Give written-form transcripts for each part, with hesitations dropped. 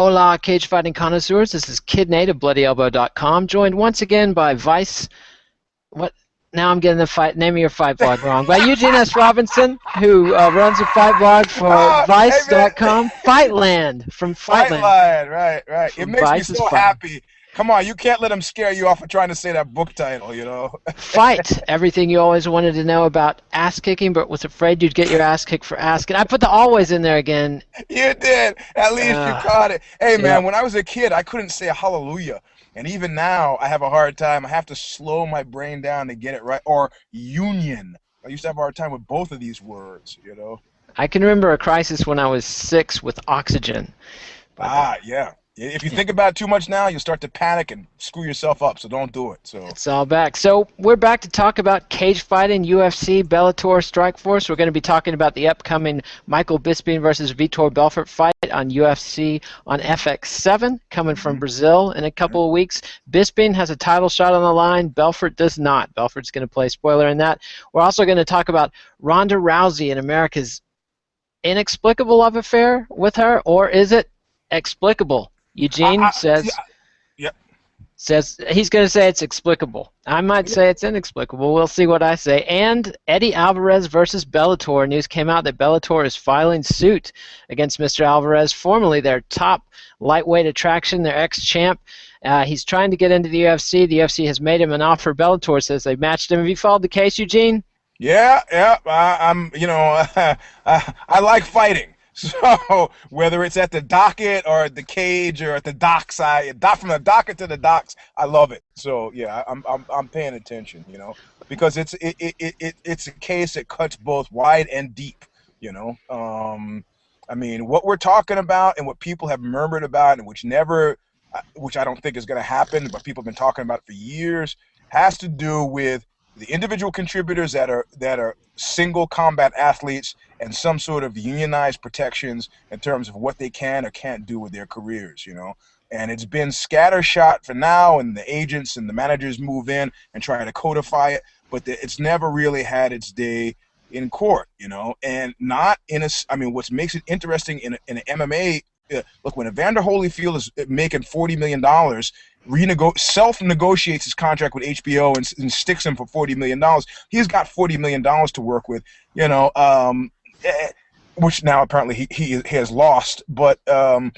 Hola, cage fighting connoisseurs. This is Kid Nate of BloodyElbow.com, joined once again by Vice. What? Now I'm getting the fight. Name of your fight blog wrong. By Eugene S. Robinson, who runs a fight blog for Oh, hey man, Vice.com. Fightland from Fight Fightland Line, right, right. It from makes me Vice's so Fight. happy. Come on, you can't let them scare you off of trying to say that book title. Fight. Everything you always wanted to know about ass kicking, but was afraid you'd get your ass kicked for asking. I put the always in there again. You did. At least you caught it. Hey Yeah. man, when I was a kid, I couldn't say hallelujah. And even now, I have a hard time. I have to slow my brain down to get it right. Or union. I used to have a hard time with both of these words. I can remember a crisis when I was 6 with oxygen. But Yeah. If you think about it too much now, you'll start to panic and screw yourself up. So don't do it. So it's all back. So we're back to talk about cage fighting, UFC, Bellator, Strikeforce. We're going to be talking about the upcoming Michael Bisping versus Vitor Belfort fight on UFC on FX7 coming from Brazil in a couple of weeks. Bisping has a title shot on the line. Belfort does not. Belfort's going to play spoiler in that. We're also going to talk about Ronda Rousey and America's inexplicable love affair with her, or is it explicable? Eugene yeah, says he's going to say it's explicable. I might say it's inexplicable. We'll see what I say. And Eddie Alvarez versus Bellator. News came out that Bellator is filing suit against Mr. Alvarez, formerly their top lightweight attraction, their ex-champ. He's trying to get into the UFC. The UFC has made him an offer. Bellator says they matched him. Have you followed the case, Eugene? Yeah. I like fighting. So whether it's at the docket or at the cage or at the docks, from the docket to the docks, I love it. So yeah, I'm paying attention, because it's a case that cuts both wide and deep. I mean, what we're talking about and what people have murmured about, and which I don't think is going to happen, but people have been talking about it for years, has to do with the individual contributors that are single combat athletes and some sort of unionized protections in terms of what they can or can't do with their careers. And it's been scattershot for now, and the agents and the managers move in and try to codify it, but it's never really had its day in court, and not in what makes it interesting in an MMA. Look, when Evander Holyfield is making $40 million, self-negotiates his contract with HBO and sticks him for $40 million. He's got $40 million to work with, which now apparently he has lost. But, a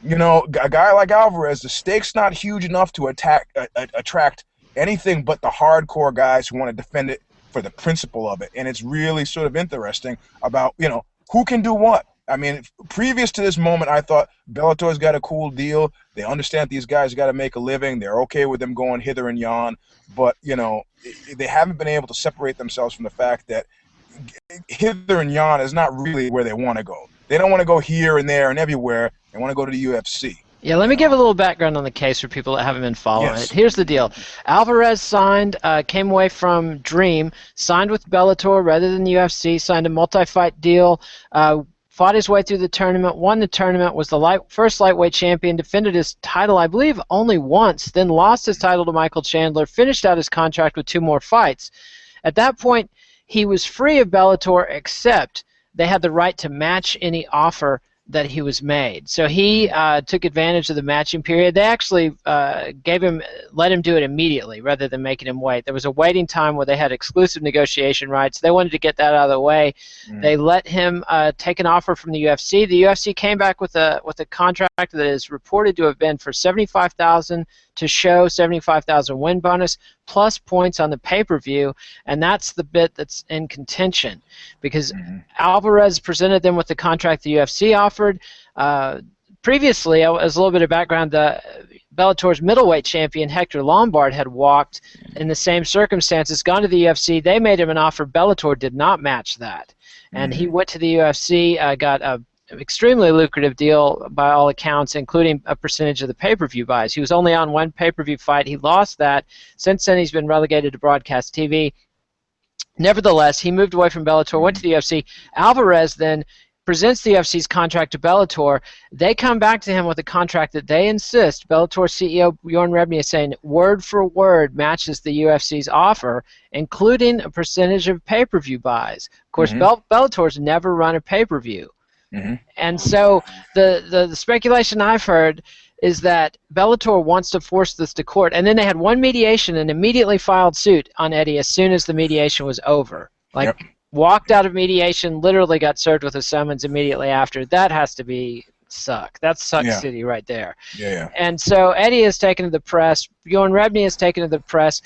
guy like Alvarez, the stakes not huge enough to attract anything but the hardcore guys who want to defend it for the principle of it. And it's really sort of interesting about, who can do what. I mean, previous to this moment, I thought Bellator's got a cool deal. They understand these guys got to make a living. They're okay with them going hither and yon. But, they haven't been able to separate themselves from the fact that hither and yon is not really where they want to go. They don't want to go here and there and everywhere. They want to go to the UFC. Yeah, let me give a little background on the case for people that haven't been following it. Here's the deal. Alvarez came away from Dream, signed with Bellator rather than the UFC, signed a multi-fight deal, fought his way through the tournament, won the tournament, was the first lightweight champion, defended his title, I believe, only once, then lost his title to Michael Chandler, finished out his contract with 2 more fights. At that point, he was free of Bellator, except they had the right to match any offer that he was made. So he took advantage of the matching period. They actually let him do it immediately rather than making him wait. There was a waiting time where they had exclusive negotiation rights. They wanted to get that out of the way. They let him take an offer from the UFC. The UFC came back with a contract that is reported to have been for $75,000 to show, $75,000 win bonus plus points on the pay-per-view, and that's the bit that's in contention because Alvarez presented them with the contract the UFC offered. Previously, as a little bit of background, Bellator's middleweight champion Hector Lombard had walked in the same circumstances, gone to the UFC. They made him an offer. Bellator did not match that, and he went to the UFC, got a extremely lucrative deal by all accounts, including a percentage of the pay-per-view buys. He was only on 1 pay-per-view fight. He lost that. Since then, he's been relegated to broadcast TV. Nevertheless, he moved away from Bellator, went to the UFC. Alvarez then presents the UFC's contract to Bellator. They come back to him with a contract that they insist, Bellator CEO Bjorn Rebney is saying, word for word matches the UFC's offer, including a percentage of pay-per-view buys. Of course, Bellator's never run a pay-per-view. And so the speculation I've heard is that Bellator wants to force this to court, and then they had one mediation and immediately filed suit on Eddie as soon as the mediation was over. Like, walked out of mediation, literally got served with a summons immediately after. That has to be suck. That's Suck City right there. And so Eddie has taken to the press. Bjorn Rebney has taken to the press.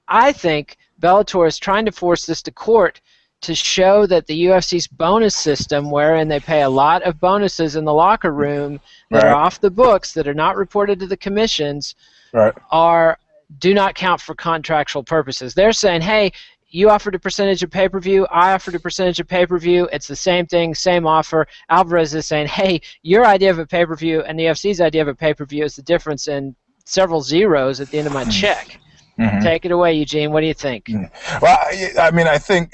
I think Bellator is trying to force this to court to show that the UFC's bonus system, wherein they pay a lot of bonuses in the locker room that are off the books, that are not reported to the commissions, do not count for contractual purposes. They're saying, hey, you offered a percentage of pay-per-view, I offered a percentage of pay-per-view, it's the same thing, same offer. Alvarez is saying, hey, your idea of a pay-per-view and the UFC's idea of a pay-per-view is the difference in several zeros at the end of my check. Take it away, Eugene. What do you think? Well, I mean, I think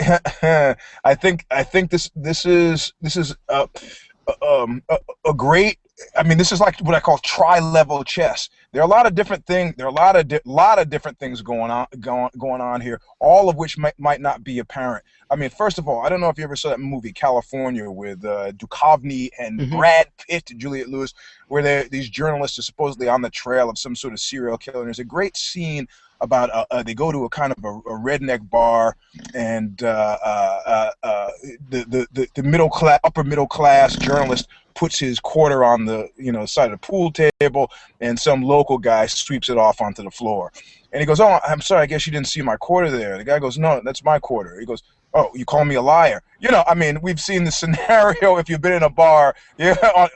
this is a great. I mean, this is like what I call tri-level chess. There are a lot of different things. There are a lot of different things going on here, all of which might not be apparent. I mean, first of all, I don't know if you ever saw that movie California with Duchovny and Brad Pitt and Juliette Lewis, where these journalists are supposedly on the trail of some sort of serial killer. And there's a great scene about they go to a kind of a redneck bar, and the upper middle class journalist puts his quarter on the side of the pool table, and some local guy sweeps it off onto the floor. And he goes, "Oh, I'm sorry, I guess you didn't see my quarter there." The guy goes, "No, that's my quarter." He goes, "Oh, you call me a liar?" I mean, we've seen the scenario if you've been in a bar,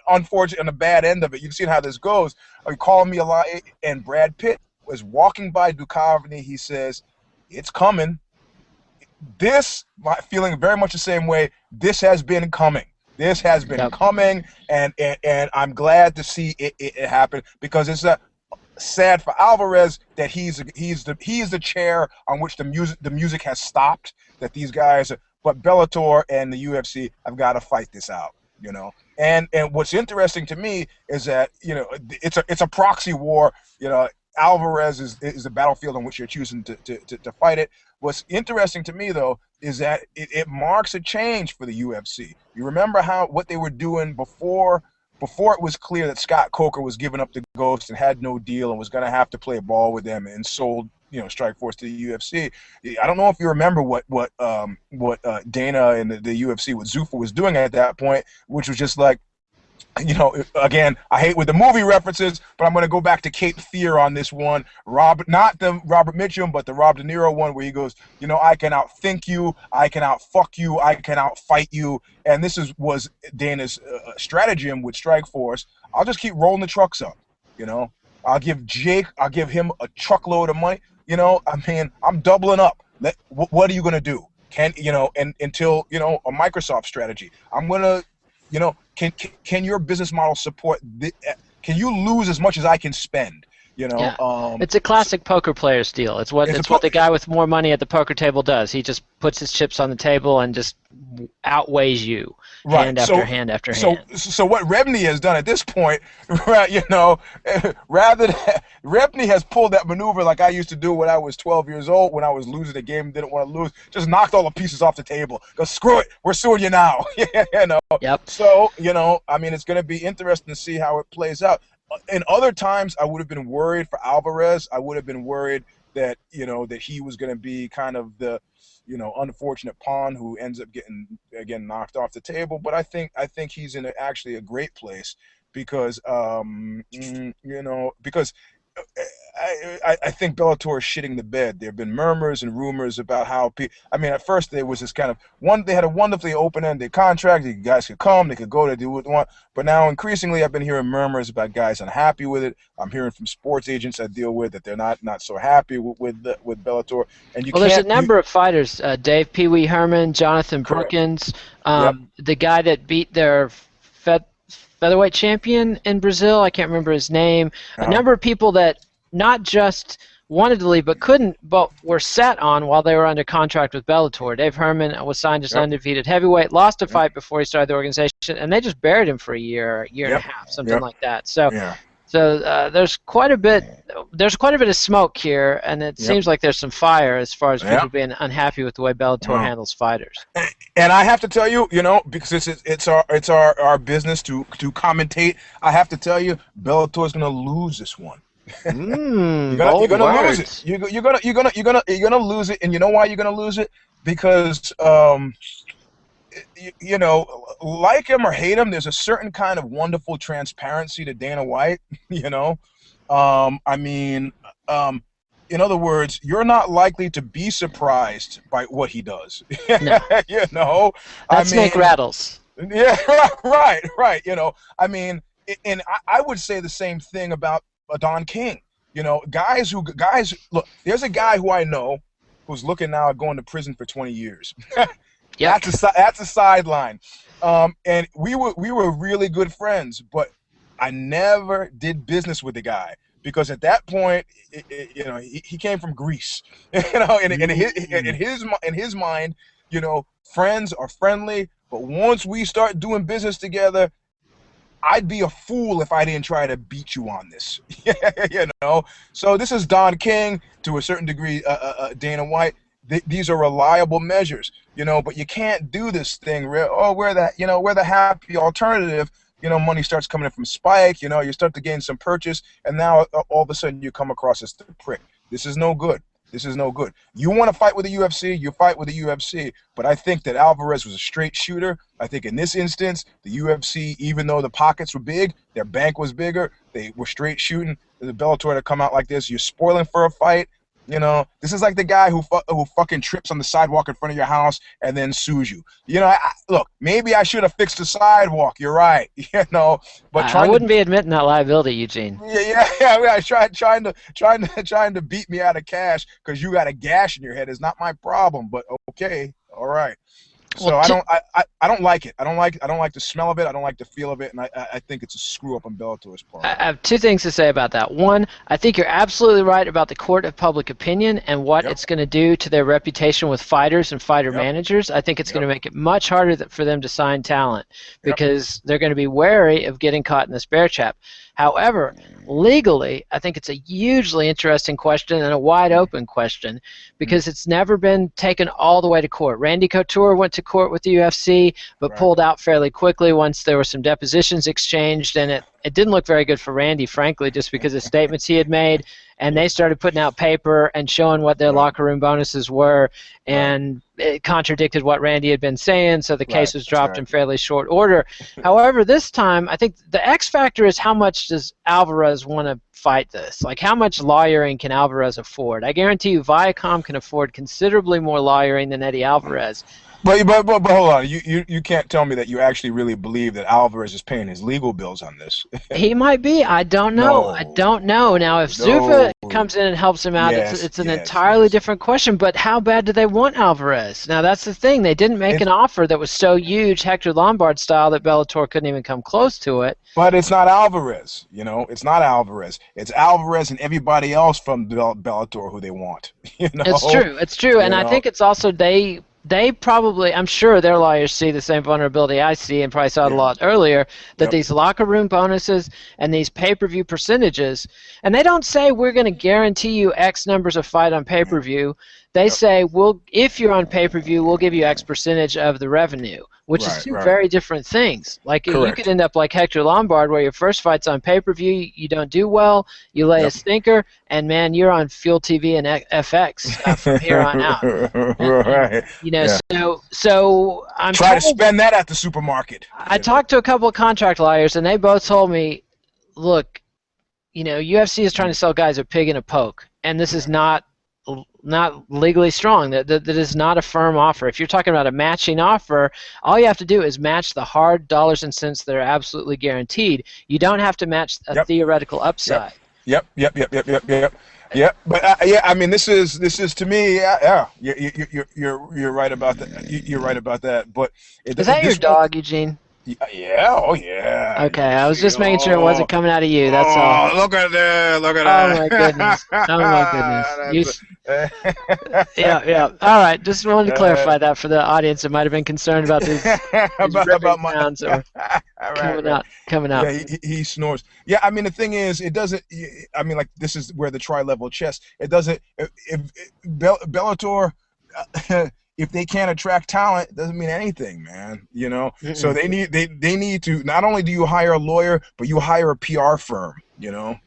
unfortunately, on the bad end of it, you've seen how this goes. You call me a liar, and Brad Pitt was walking by Duchovny. He says, "It's coming." Feeling very much the same way. This has been coming. This has been coming, and I'm glad to see it happen, because it's sad for Alvarez that he's the chair on which the music has stopped. That these guys, but Bellator and the UFC have got to fight this out. And what's interesting to me is that it's a proxy war. Alvarez is the battlefield on which you're choosing to fight it. What's interesting to me, though, is that it marks a change for the UFC. You remember what they were doing before it was clear that Scott Coker was giving up the ghost and had no deal and was going to have to play ball with them and sold Strikeforce to the UFC. I don't know if you remember what Dana and the UFC, what Zuffa was doing at that point, which was just like, again, I hate with the movie references, but I'm going to go back to Cape Fear on this one. Not the Robert Mitchum, but the Rob De Niro one, where he goes, I can outthink you, I can outfuck you, I can outfight you. And this was Dana's stratagem with Strikeforce. I'll just keep rolling the trucks up. I'll give him a truckload of money. I mean, I'm doubling up. What are you going to do? Until a Microsoft strategy. I'm going to, can your business model support? Can you lose as much as I can spend? It's a classic poker player's deal. It's what the guy with more money at the poker table does. He just puts his chips on the table and just outweighs you, hand after hand after hand. So what Rebney has done at this point, rather than Rebney has pulled that maneuver like I used to do when I was 12 years old, when I was losing a game and didn't want to lose, just knocked all the pieces off the table. Go, screw it, we're suing you now. Yep. So I mean, it's going to be interesting to see how it plays out. In other times, I would have been worried for Alvarez. I would have been worried that that he was going to be kind of the unfortunate pawn who ends up getting again knocked off the table. But I think he's in actually a great place because because I think Bellator is shitting the bed. There have been murmurs and rumors about how at first there was this kind of they had a wonderfully open-ended contract. The guys could come, they could go, they do what they want. But now increasingly I've been hearing murmurs about guys unhappy with it. I'm hearing from sports agents I deal with that they're not so happy with Bellator. And there's a number of fighters, Dave Pee Wee Herman, Jonathan Brookins, the guy that beat their featherweight champion in Brazil, I can't remember his name. A number of people that not just wanted to leave but couldn't, but were sat on while they were under contract with Bellator. Dave Herman was signed as undefeated heavyweight, lost a fight before he started the organization, and they just buried him for a year and a half, something like that. So So there's quite a bit of smoke here, and it seems like there's some fire as far as people being unhappy with the way Bellator handles fighters. And I have to tell you, because it's our business to commentate. I have to tell you, Bellator's gonna lose this one. You're gonna lose it. You're gonna lose it, and you know why you're gonna lose it? Because like him or hate him, there's a certain kind of wonderful transparency to Dana White. In other words, you're not likely to be surprised by what he does. No. That snake rattles. Yeah, right. And I would say the same thing about Don King. Guys, look, there's a guy who I know who's looking now at going to prison for 20 years. That's a sideline. And we were really good friends, but I never did business with the guy because at that point, he came from Greece. In his mind, friends are friendly, but once we start doing business together, I'd be a fool if I didn't try to beat you on this. So this is Don King, to a certain degree, Dana White. These are reliable measures, but you can't do this thing. We're the happy alternative. Money starts coming in from Spike. You start to gain some purchase, and now all of a sudden you come across as the prick. This is no good. You want to fight with the UFC, you fight with the UFC. But I think that Alvarez was a straight shooter. I think in this instance, the UFC, even though the pockets were big, their bank was bigger. They were straight shooting. The Bellator to come out like this, you're spoiling for a fight. This is like the guy who fucking trips on the sidewalk in front of your house and then sues you. Look, maybe I should have fixed the sidewalk. You're right. But I wouldn't be admitting that liability, Eugene. Yeah. Trying to beat me out of cash because you got a gash in your head is not my problem. But okay, all right. So I don't like it. I don't like the smell of it. I don't like the feel of it, and I think it's a screw up on Bellator's part. I have two things to say about that. One, I think you're absolutely right about the court of public opinion and what it's going to do to their reputation with fighters and fighter managers. I think it's going to make it much harder for them to sign talent because they're going to be wary of getting caught in this bear trap. However, legally, I think it's a hugely interesting question and a wide open question because it's never been taken all the way to court. Randy Couture went to court with the UFC but pulled out fairly quickly once there were some depositions exchanged, and it didn't look very good for Randy, frankly, just because of statements he had made, and they started putting out paper and showing what their locker room bonuses were, and it contradicted what Randy had been saying, so the case was dropped in fairly short order. However, this time, I think the X factor is how much does Alvarez want to fight this? Like, how much lawyering can Alvarez afford? I guarantee you Viacom can afford considerably more lawyering than Eddie Alvarez. But hold on, you can't tell me that you actually really believe that Alvarez is paying his legal bills on this. He might be. I don't know. I don't know. Now, if Zuffa comes in and helps him out, it's an entirely different question. But how bad do they want Alvarez? Now, that's the thing. They didn't make an offer that was so huge, Hector Lombard style, that Bellator couldn't even come close to it. But it's not Alvarez. It's not Alvarez. It's Alvarez and everybody else from Bellator who they want. It's true. And I think it's also they probably, I'm sure their lawyers see the same vulnerability I see and probably saw it a lot earlier, that these locker room bonuses and these pay-per-view percentages, and they don't say we're going to guarantee you X numbers of fight on pay-per-view. They say, if you're on pay-per-view, we'll give you X percentage of the revenue, which is two very different things. Like, you could end up like Hector Lombard, where your first fight's on pay-per-view, you don't do well, you lay a stinker, and, man, you're on Fuel TV and FX from here on out. So I'm trying to spend that at the supermarket. I talked to a couple of contract lawyers, and they both told me, look, UFC is trying to sell guys a pig in a poke, and this is not legally strong. That is not a firm offer. If you're talking about a matching offer, all you have to do is match the hard dollars and cents that are absolutely guaranteed. You don't have to match a theoretical upside. Yep. But I mean, this is to me, you're right about that. You're right about that. But is that your dog, Eugene? Yeah, oh yeah. Okay, I was just making sure it wasn't coming out of you. That's all. Look at that! Look at that! Oh my goodness! Oh my goodness! Yeah. All right, just wanted to clarify that for the audience that might have been concerned about these about my sounds. Or... Coming out. Yeah, he snores. Yeah, I mean the thing is, it doesn't. I mean, like this is where the tri-level chess. It doesn't. If Bellator, if they can't attract talent, it doesn't mean anything, man. You know. So they need to. Not only do you hire a lawyer, but you hire a PR firm. You know.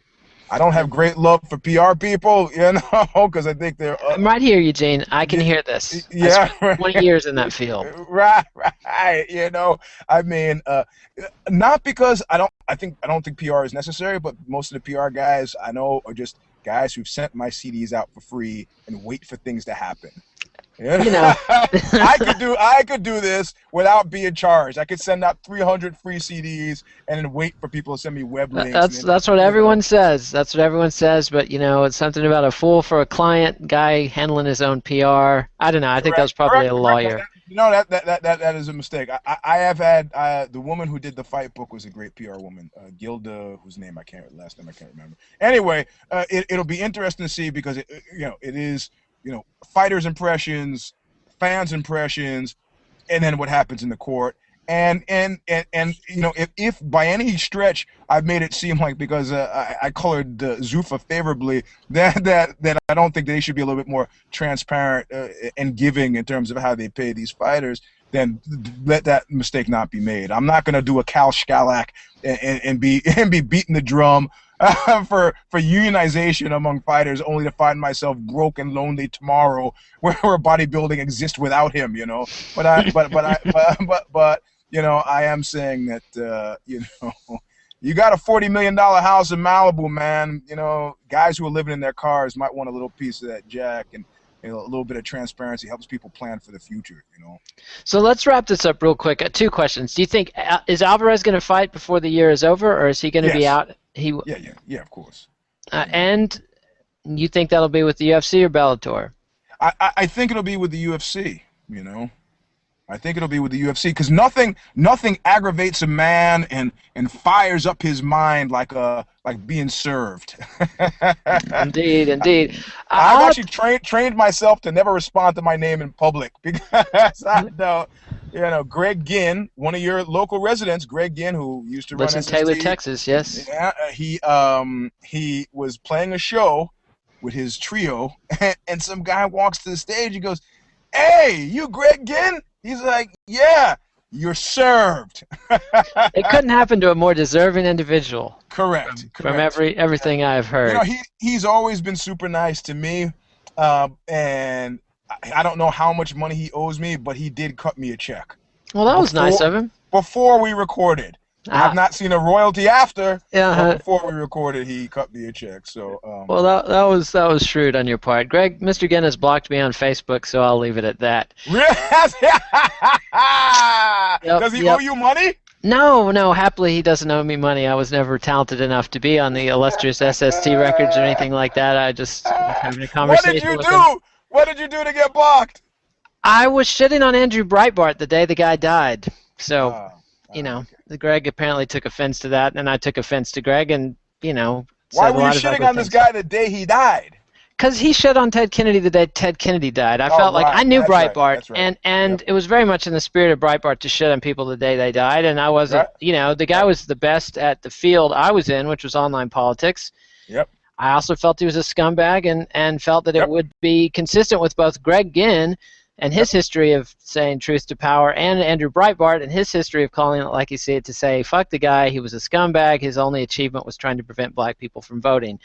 I don't have great love for PR people, you know, because I think they're. I'm right here, Eugene. I can hear this. Yeah, I spent 20 years in that field. Right. You know, I mean, not because I don't think PR is necessary, but most of the PR guys I know are just guys who've sent my CDs out for free and wait for things to happen. You know, I could do this without being charged. I could send out 300 free CDs and then wait for people to send me web links. That's what everyone says. That's what everyone says. But you know, it's something about a fool for a client, guy handling his own PR. I don't know. I think that was probably a lawyer. You know, that is a mistake. I have had the woman who did the fight book was a great PR woman, Gilda, whose name last name I can't remember. Anyway, it'll be interesting to see because it is. You know, fighters' impressions, fans' impressions, and then what happens in the court. And you know, if by any stretch I've made it seem like because I colored Zuffa favorably, that I don't think they should be a little bit more transparent and giving in terms of how they pay these fighters, then let that mistake not be made. I'm not going to do a Cal Schalak and be beating the drum for unionization among fighters, only to find myself broke and lonely tomorrow, where bodybuilding exists without him. You know, but you know, I am saying that you know, you got a $40 million house in Malibu, man. You know, guys who are living in their cars might want a little piece of that jack, and you know, a little bit of transparency helps people plan for the future, you know. So let's wrap this up real quick. 2 questions. Do you think is Alvarez going to fight before the year is over, or is he going to be out? Yeah, of course. And you think that'll be with the UFC or Bellator? I think it'll be with the UFC. You know, I think it'll be with the UFC because nothing aggravates a man and fires up his mind like being served. Indeed. I've actually trained myself to never respond to my name in public because I know, you know, Greg Ginn, one of your local residents, Greg Ginn, who used to lives run in Taylor, Texas. Yes. Yeah, he was playing a show with his trio, and some guy walks to the stage. He goes, "Hey, you Greg Ginn?" He's like, "Yeah, you're served." It couldn't happen to a more deserving individual. Correct. From everything I've heard. You know, he's always been super nice to me, and I don't know how much money he owes me, but he did cut me a check. Well, that was nice of him. Before we recorded. I've not seen a royalty after. But before we recorded, he cut me a check. So. Well, that was shrewd on your part, Greg. Mr. Ginn has blocked me on Facebook, so I'll leave it at that. Does he owe you money? No. Happily, he doesn't owe me money. I was never talented enough to be on the illustrious SST records or anything like that. I just was having a conversation with him. What did you do to get blocked? I was shitting on Andrew Breitbart the day the guy died. So, you know, Greg apparently took offense to that, and I took offense to Greg, and, you know. Why were you shitting on this guy the day he died? Because he shit on Ted Kennedy the day Ted Kennedy died. I felt like I knew Breitbart, and it was very much in the spirit of Breitbart to shit on people the day they died, and I wasn't, you know, the guy was the best at the field I was in, which was online politics. Yep. I also felt he was a scumbag and felt that it would be consistent with both Greg Ginn and his history of saying truth to power and Andrew Breitbart and his history of calling it like you see it to say, fuck the guy, he was a scumbag, his only achievement was trying to prevent black people from voting.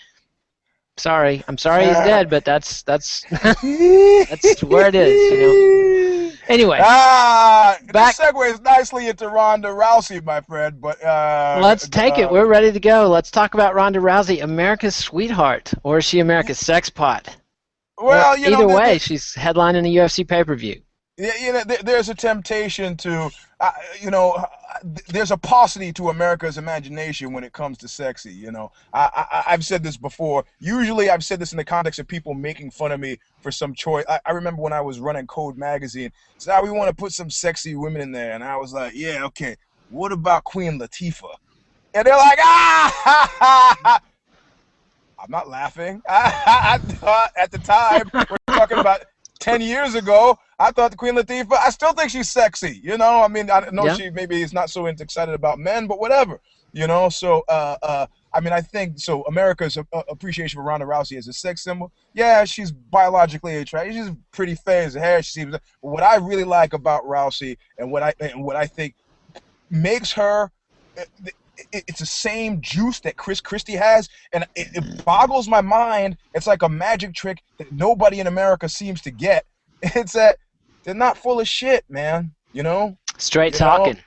I'm sorry he's dead, but that's where it is, you know. Anyway, this segues nicely into Ronda Rousey, my friend. But let's take it. We're ready to go. Let's talk about Ronda Rousey, America's sweetheart, or is she America's sex pot? Well, you know, either way, she's headlining a UFC pay-per-view. Yeah, you know, there's a temptation to, you know, there's a paucity to America's imagination when it comes to sexy. You know, I've said this before. Usually, I've said this in the context of people making fun of me for some choice. I remember when I was running Code Magazine, so we want to put some sexy women in there, and I was like, yeah, okay. What about Queen Latifah? And they're like, I'm not laughing. At the time, we're talking about 10 years ago, I thought the Queen Latifah, I still think she's sexy. You know, I mean, I know she maybe is not so excited about men, but whatever. You know, so I mean, I think so. America's appreciation for Ronda Rousey as a sex symbol. Yeah, she's biologically attractive. She's pretty fair as hair. She seems. But what I really like about Rousey and what I think makes her, it's the same juice that Chris Christie has, and it boggles my mind. It's like a magic trick that nobody in America seems to get. It's that they're not full of shit, man. You know, straight talking.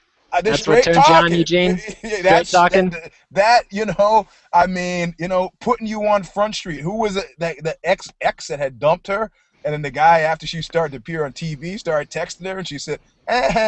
That's what turns you on, Eugene. Straight talking. That, you know, I mean, you know, putting you on Front Street. Who was it? The ex that had dumped her, and then the guy, after she started to appear on TV, started texting her, and she said,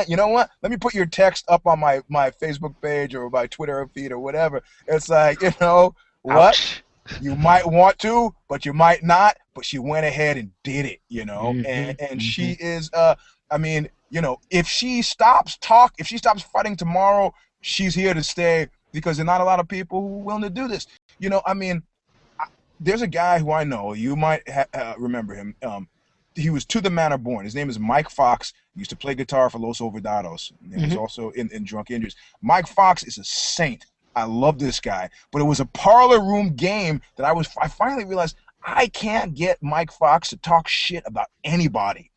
you know what? Let me put your text up on my Facebook page or my Twitter feed or whatever. It's like, you know, what? Ouch. You might want to, but you might not. But she went ahead and did it, you know, and she is, I mean, you know, if she stops fighting tomorrow, she's here to stay, because there are not a lot of people who are willing to do this. You know, I mean, there's a guy who I know, you might remember him. He was to the manner born. His name is Mike Fox. He used to play guitar for Los Overdados. He was also in Drunk Injuries. Mike Fox is a saint. I love this guy. But it was a parlor room game that I finally realized I can't get Mike Fox to talk shit about anybody.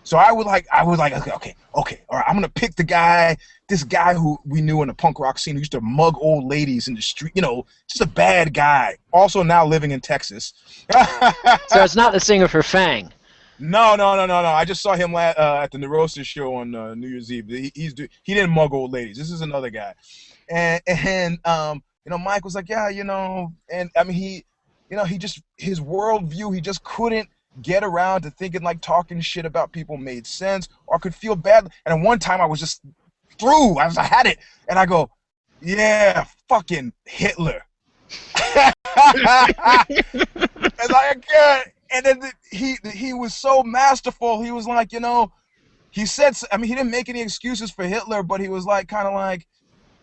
So I was like, okay, all right, I'm gonna pick this guy who we knew in the punk rock scene, who used to mug old ladies in the street, you know, just a bad guy. Also now living in Texas. So it's not the singer for Fang. No. I just saw him at the Neurosis show on New Year's Eve. He didn't mug old ladies. This is another guy, and you know, Mike was like, yeah, you know, and I mean he just, his worldview, he just couldn't get around to thinking like talking shit about people made sense or could feel bad. And at one time I was just through. I had it, and I go, yeah, fucking Hitler. And like, and then he was so masterful. He was like, you know, he said, I mean, he didn't make any excuses for Hitler, but he was like, kind of like,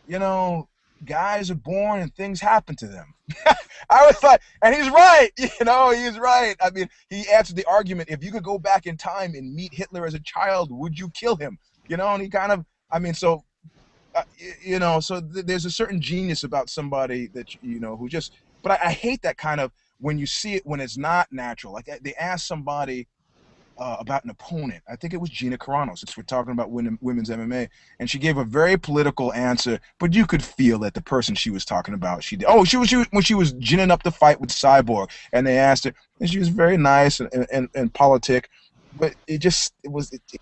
you know, guys are born and things happen to them. I was like, and he's right, you know, he's right. I mean, he answered the argument, if you could go back in time and meet Hitler as a child, would you kill him? You know, and he kind of, I mean, so, you know, so there's a certain genius about somebody that, you know, who just, but I hate that kind of, when you see it, when it's not natural. Like they asked somebody about an opponent. I think it was Gina Carano, since we're talking about women's MMA, and she gave a very political answer, but you could feel that the person she was talking about, when she was ginning up the fight with Cyborg, and they asked her, and she was very nice and politic, but it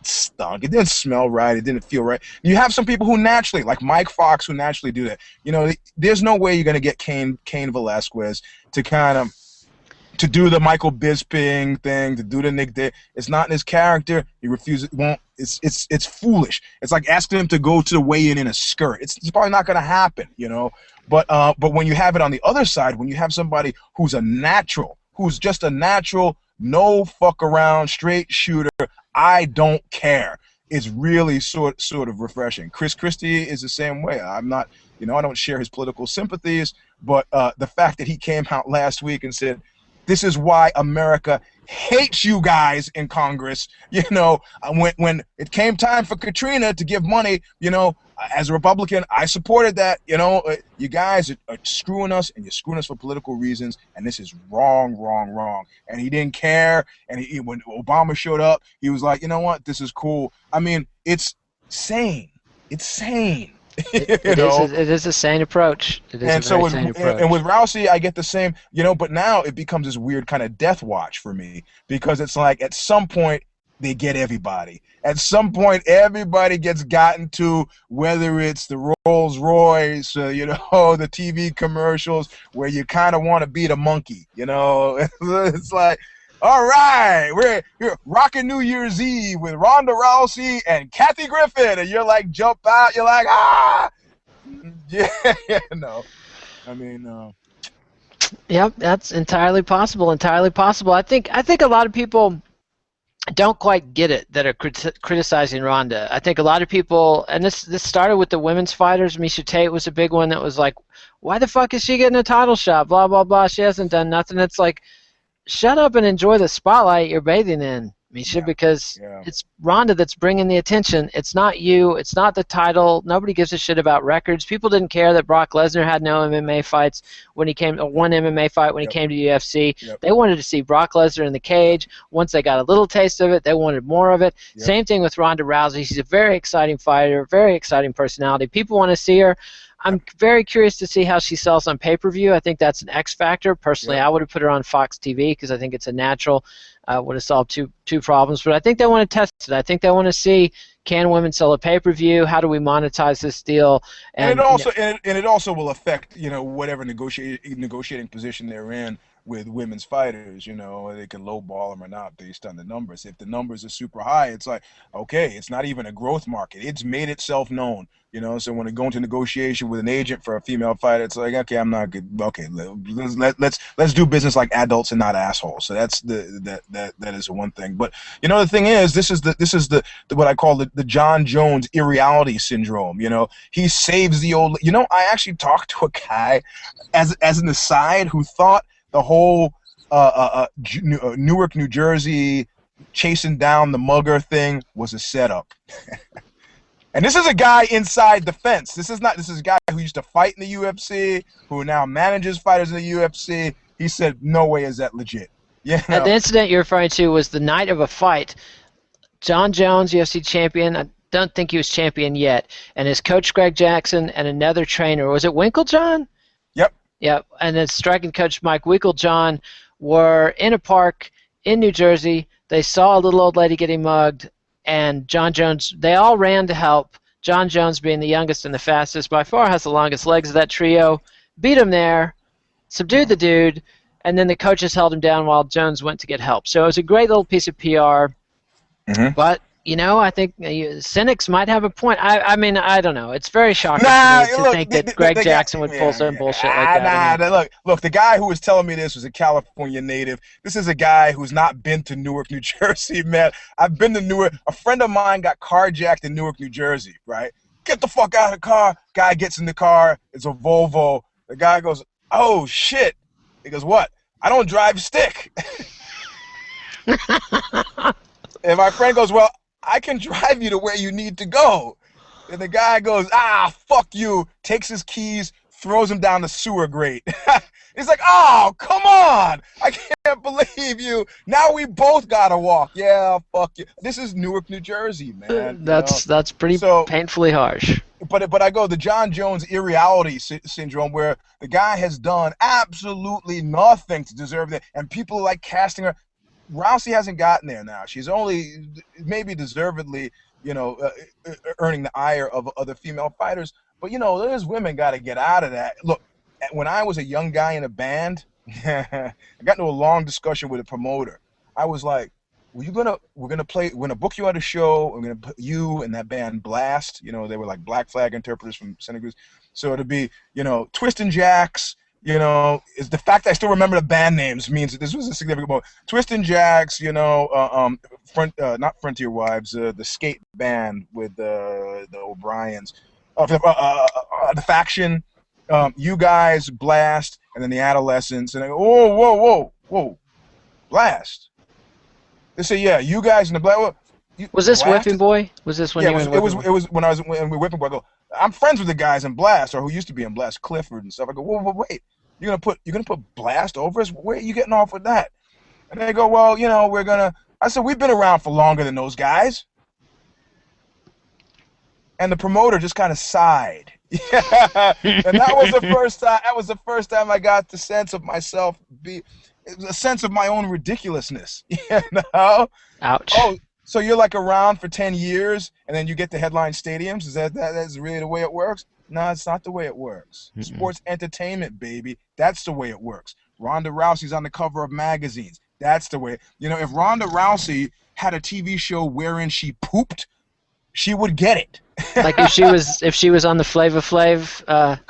stunk. It didn't smell right. It didn't feel right. You have some people who naturally, like Mike Fox, who naturally do that. You know, there's no way you're going to get Cain Velasquez to kind of, to do the Michael Bisping thing, to do the Nick Day. It's not in his character. He refuses. Won't. It's foolish. It's like asking him to go to the weigh-in in a skirt. It's probably not going to happen, you know. But when you have it on the other side, when you have somebody who's a natural, who's just a natural, no fuck around, straight shooter, I don't care, it's really sort of refreshing. Chris Christie is the same way. I'm not, you know, I don't share his political sympathies, but the fact that he came out last week and said, this is why America hates you guys in Congress. You know, when it came time for Katrina to give money, you know, as a Republican, I supported that. You know, you guys are screwing us, and you're screwing us for political reasons, and this is wrong. And he didn't care. And when Obama showed up, he was like, you know what, this is cool. I mean, it's sane. It's sane. It is a sane approach. It is sane approach. And with Rousey, I get the same, you know, but now it becomes this weird kind of death watch for me, because it's like at some point they get everybody. At some point, everybody gets gotten to, whether it's the Rolls Royce, you know, the TV commercials where you kind of want to beat a monkey, you know. It's like, all right, we're rocking New Year's Eve with Ronda Rousey and Kathy Griffin, and you're like, jump out, you're like, ah, yeah, no, I mean, yep, that's entirely possible. I think a lot of people don't quite get it that are criticizing Ronda. I think a lot of people, and this started with the women's fighters. Miesha Tate was a big one that was like, why the fuck is she getting a title shot? Blah blah blah. She hasn't done nothing. It's like, shut up and enjoy the spotlight you're bathing in. Misha, because Yeah. it's Ronda that's bringing the attention. It's not you. It's not the title. Nobody gives a shit about records. People didn't care that Brock Lesnar had no MMA fights when he came, one MMA fight when he came to UFC. They wanted to see Brock Lesnar in the cage. Once they got a little taste of it, they wanted more of it. Same thing with Ronda Rousey. She's a very exciting fighter, very exciting personality. People want to see her. I'm very curious to see how she sells on pay-per-view. I think that's an X factor. Personally, I would have put her on Fox TV because I think it's a natural, would have solved two problems. But I think they want to test it. I think they want to see, can women sell a pay-per-view? How do we monetize this deal? And it also will affect, you know, whatever negotiating position they're in with women's fighters. You know, they can lowball them or not based on the numbers. If the numbers are super high, it's like, okay, it's not even a growth market. It's made itself known. You know, so when they go into negotiation with an agent for a female fighter, it's like, okay, I'm not good. Okay, let's do business like adults and not assholes. So that's that is one thing. But you know, the thing is, this is the what I call the John Jones irreality syndrome. You know, he saves the old. You know, I actually talked to a guy as an aside who thought the whole Newark, New Jersey chasing down the mugger thing was a setup. And this is a guy inside the fence. This is a guy who used to fight in the UFC, who now manages fighters in the UFC. He said, no way is that legit. Yeah. The incident you're referring to was the night of a fight. John Jones, UFC champion, I don't think he was champion yet, and his coach Greg Jackson and another trainer, was it Winklejohn? Yep. Yep. And then striking coach Mike Winklejohn were in a park in New Jersey. They saw a little old lady getting mugged. And John Jones, they all ran to help. John Jones, being the youngest and the fastest, by far has the longest legs of that trio, beat him there, subdued the dude, and then the coaches held him down while Jones went to get help. So it was a great little piece of PR. But, you know, I think cynics might have a point. I mean, I don't know. It's very shocking to think that Greg Jackson would pull some bullshit like that. Look, the guy who was telling me this was a California native. This is a guy who's not been to Newark, New Jersey, man. I've been to Newark. A friend of mine got carjacked in Newark, New Jersey, right? Get the fuck out of the car. Guy gets in the car. It's a Volvo. The guy goes, oh, shit. He goes, what? I don't drive stick. And my friend goes, well, I can drive you to where you need to go. And the guy goes, fuck you, takes his keys, throws him down the sewer grate. He's like, oh, come on. I can't believe you. Now we both got to walk. Yeah, fuck you. This is Newark, New Jersey, man. That's pretty painfully harsh. But I go, the John Jones irreality syndrome, where the guy has done absolutely nothing to deserve that, and people are like casting her. Rousey hasn't gotten there now. She's only maybe deservedly, you know, earning the ire of other female fighters. But, you know, those women got to get out of that. Look, when I was a young guy in a band, I got into a long discussion with a promoter. I was like, we're gonna book you at a show. We're gonna put you and that band Blast. You know, they were like Black Flag interpreters from Senegal. So it'd be, you know, Twist and Jacks. You know, is the fact that I still remember the band names means that this was a significant moment. Twist and Jacks, you know, not Frontier Wives, the skate band with the O'Briens, the Faction, you guys, Blast, and then the Adolescents, and I go, whoa, Blast. They say, yeah, you guys in the Blast. Was this Blast? Whipping Boy? Was this when you were in Whipping Boy? It was when I was in Whipping Boy. I go, I'm friends with the guys in Blast, or who used to be in Blast, Clifford and stuff. I go, whoa, wait, you're gonna put Blast over us? Where are you getting off with that? And they go, well, you know, I said, we've been around for longer than those guys. And the promoter just kind of sighed. Yeah. And that was the first time. That was the first time I got the sense of myself a sense of my own ridiculousness. You know? Ouch. Oh, so you're like around for 10 years and then you get to headline stadiums? Is that's really the way it works? No, it's not the way it works. Mm-mm. Sports entertainment, baby. That's the way it works. Ronda Rousey's on the cover of magazines. That's the way. You know, if Ronda Rousey had a TV show wherein she pooped, she would get it. Like if she was on the Flavor Flav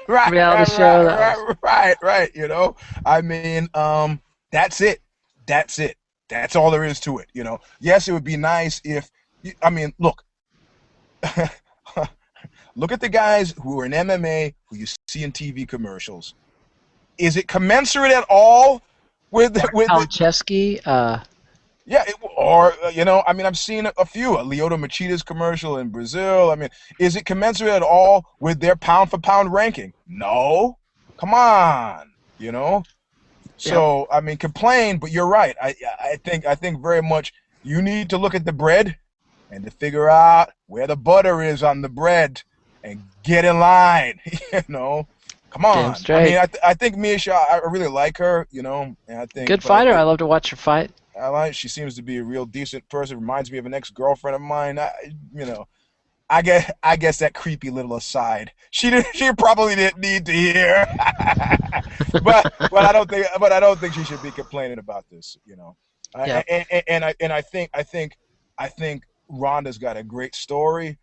reality show. Right. You know, I mean, that's it. That's all there is to it. You know, yes, it would be nice if. I mean, look. Look at the guys who are in MMA who you see in TV commercials. Is it commensurate at all with Chesky? Yeah, or I mean, I've seen a few. A Lyoto Machida's commercial in Brazil. I mean, is it commensurate at all with their pound for pound ranking? No. Come on, you know. Yep. So I mean, complain, but you're right. I think very much you need to look at the bread and to figure out where the butter is on the bread and get in line. Come Damn on. I mean, straight. I think Misha, I really like her. And I think, Good but I fighter. I think love to watch her fight. she seems to be a real decent person. Reminds me of an ex-girlfriend of mine. I guess that creepy little aside. She probably didn't need to hear. but I don't think she should be complaining about this. Yep. And I think Ronda's got a great story.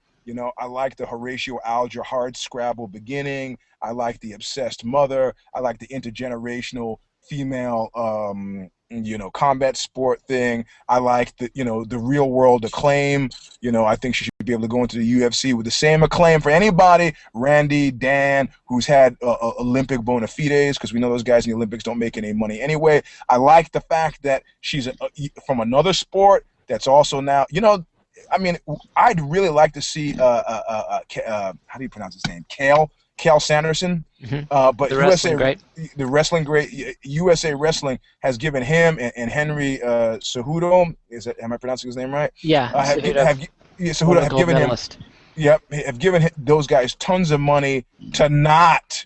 I like the Horatio Alger hard scrabble beginning. I like the obsessed mother. I like the intergenerational female combat sport thing. I like the real world acclaim. I think she should be able to go into the UFC with the same acclaim for anybody. Randy, Dan, who's had Olympic bona fides, because we know those guys in the Olympics don't make any money anyway. I like the fact that she's from another sport that's also now. I mean, I'd really like to see how do you pronounce his name? Cal Sanderson. But The wrestling great. The wrestling great, USA Wrestling has given him and Henry Cejudo. Am I pronouncing his name right? Yeah. Cejudo have given medalist. him. Yep, have given those guys tons of money to not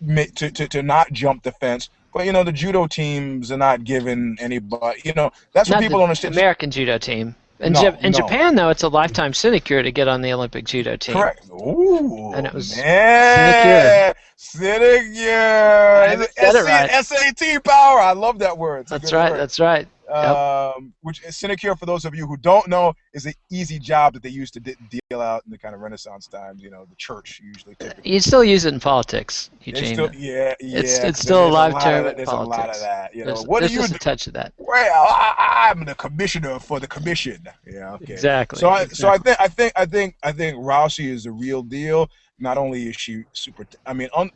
to not jump the fence. But the judo teams are not giving anybody. That's what Not people the don't understand. American judo team. In No. Japan, though, it's a lifetime sinecure to get on the Olympic judo team. Correct. Ooh, And it was man. Sinecure. Said it right. SAT power. I love that word. That's right. Word. That's right. Yep. Which sinecure, for those of you who don't know, is an easy job that they used to deal out in the kind of Renaissance times. The church usually typically. You still use it in politics, Eugene. It's still a live term in There's politics. a lot of that. There's just a touch of that. Well, I'm the commissioner for the commission. Yeah, okay. Exactly. So I think Rousey is the real deal. Not only is she super.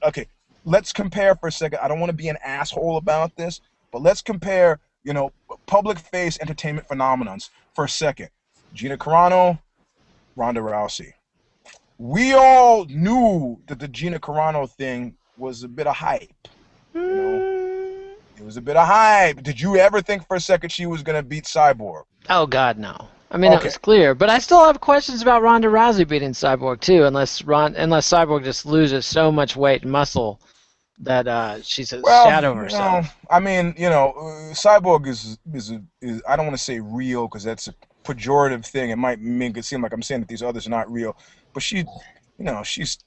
Okay. Let's compare for a second. I don't want to be an asshole about this, but let's compare. Public face entertainment phenomenons for a second. Gina Carano, Ronda Rousey. We all knew that the Gina Carano thing was a bit of hype. It was a bit of hype. Did you ever think for a second she was going to beat Cyborg? Oh, God, no. I mean, It was clear. But I still have questions about Ronda Rousey beating Cyborg, too, unless Cyborg just loses so much weight and muscle that she's a shadow of herself. Cyborg is I don't want to say real because that's a pejorative thing. It might make it seem like I'm saying that these others are not real, but she's she's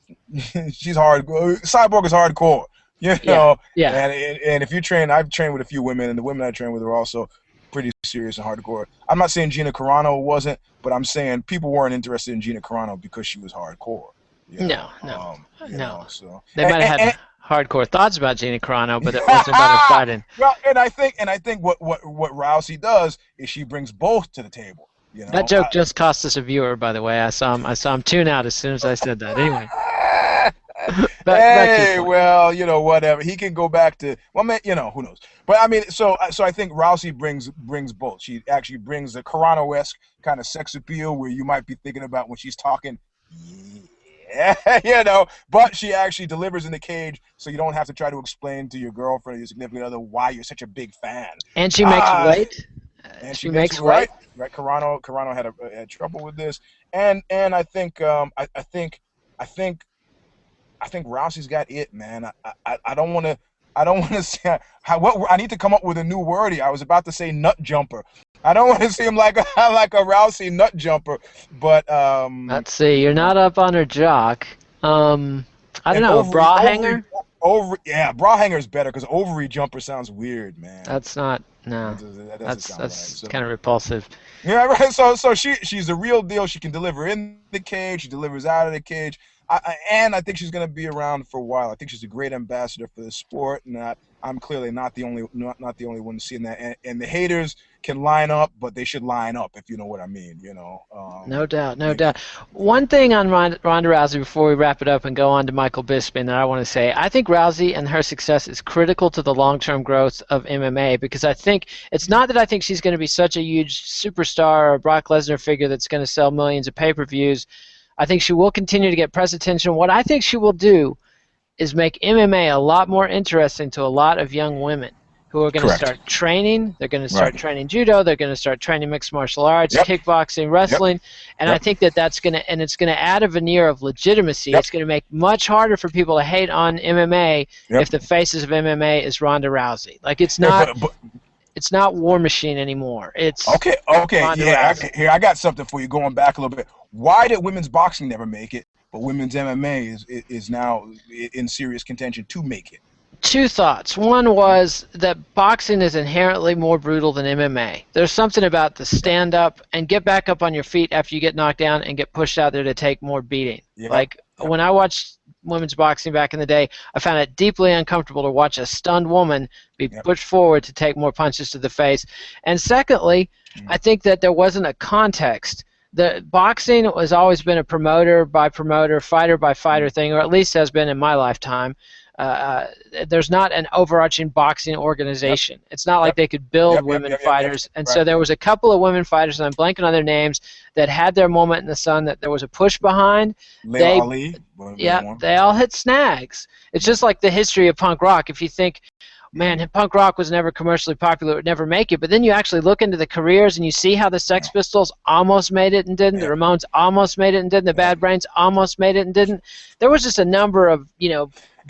hard. Cyborg is hardcore. Yeah. And if you train, I've trained with a few women, and the women I train with are also pretty serious and hardcore. I'm not saying Gina Carano wasn't, but I'm saying people weren't interested in Gina Carano because she was hardcore. No. So they might have had hardcore thoughts about Gina Carano, but it wasn't about her fighting. Well, and I think what Rousey does is she brings both to the table. That joke just cost us a viewer, by the way. I saw him tune out as soon as I said that. Anyway. Well, whatever. He can go back to who knows. But I mean, so I think Rousey brings both. She actually brings the Carano-esque kind of sex appeal where you might be thinking about when she's talking. But she actually delivers in the cage, so you don't have to try to explain to your girlfriend or your significant other why you're such a big fan. And she makes weight. And she makes weight. Right. Carano had trouble with this, and I think Rousey's got it, man. I don't want to say I need to come up with a new word here. I was about to say nut jumper. I don't want to seem like a Rousey nut jumper, but let's see. You're not up on her jock. I don't know. Bra hanger. Bra hanger is better because ovary jumper sounds weird, man. That's not. No. That's right. So, kind of repulsive. Yeah, right. So she's the real deal. She can deliver in the cage. She delivers out of the cage. And I think she's going to be around for a while. I think she's a great ambassador for the sport, and I'm clearly not the only one seeing that. And the haters can line up, but they should line up, if you know what I mean. No doubt, no doubt. One thing on Ronda Rousey before we wrap it up and go on to Michael Bisping that I want to say, I think Rousey and her success is critical to the long-term growth of MMA, because I think it's not that I think she's going to be such a huge superstar or Brock Lesnar figure that's going to sell millions of pay-per-views. I think she will continue to get press attention. What I think she will do is make MMA a lot more interesting to a lot of young women who are going to start training. They're going to start training judo. They're going to start training mixed martial arts, kickboxing, wrestling. And I think that's going to, and it's going to add a veneer of legitimacy. It's going to make much harder for people to hate on MMA if the faces of MMA is Ronda Rousey. Like, it's not, it's not War Machine anymore. It's okay. Here, I got something for you. Going back a little bit, why did women's boxing never make it, but women's MMA is now in serious contention to make it? Two thoughts. One was that boxing is inherently more brutal than MMA. There's something about the stand up and get back up on your feet after you get knocked down and get pushed out there to take more beating. When I watched women's boxing back in the day, I found it deeply uncomfortable to watch a stunned woman be pushed forward to take more punches to the face. And secondly, I think that there wasn't a context. The boxing has always been a promoter by promoter, fighter by fighter thing, or at least has been in my lifetime. There's not an overarching boxing organization. It's not like they could build women fighters. And so there was a couple of women fighters, and I'm blanking on their names, that had their moment in the sun that there was a push behind. They all hit snags. It's just like the history of punk rock. If you think, man, punk rock was never commercially popular, it would never make it, but then you actually look into the careers and you see how the Sex Pistols almost made it and didn't, the Ramones almost made it and didn't, the Bad Brains almost made it and didn't. There was just a number of,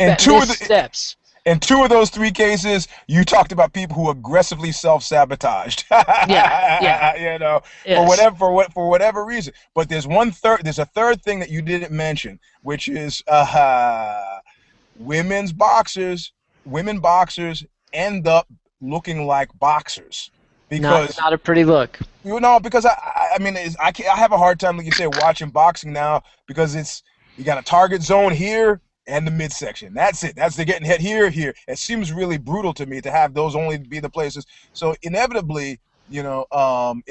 and steps. In two of those three cases, you talked about people who aggressively self-sabotaged. For whatever reason. But there's a third thing that you didn't mention, which is women boxers end up looking like boxers. Because not a pretty look. Because I have a hard time, like you said, watching boxing now, because you got a target zone here and the midsection. That's it. They're getting hit here. It seems really brutal to me to have those only be the places. So inevitably, you kind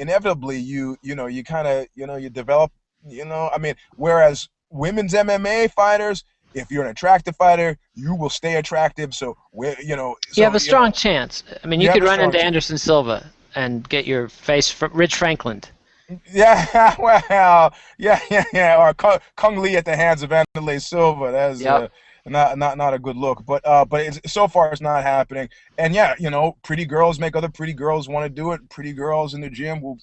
of, you develop, whereas women's MMA fighters, if you're an attractive fighter, you will stay attractive. So you have a strong chance. I mean, you could run into Anderson Silva and get your face from Rich Franklin. Yeah, well, or Kung Lee at the hands of Anderson Silva. That's not a good look. But so far it's not happening. And pretty girls make other pretty girls want to do it. Pretty girls in the gym will,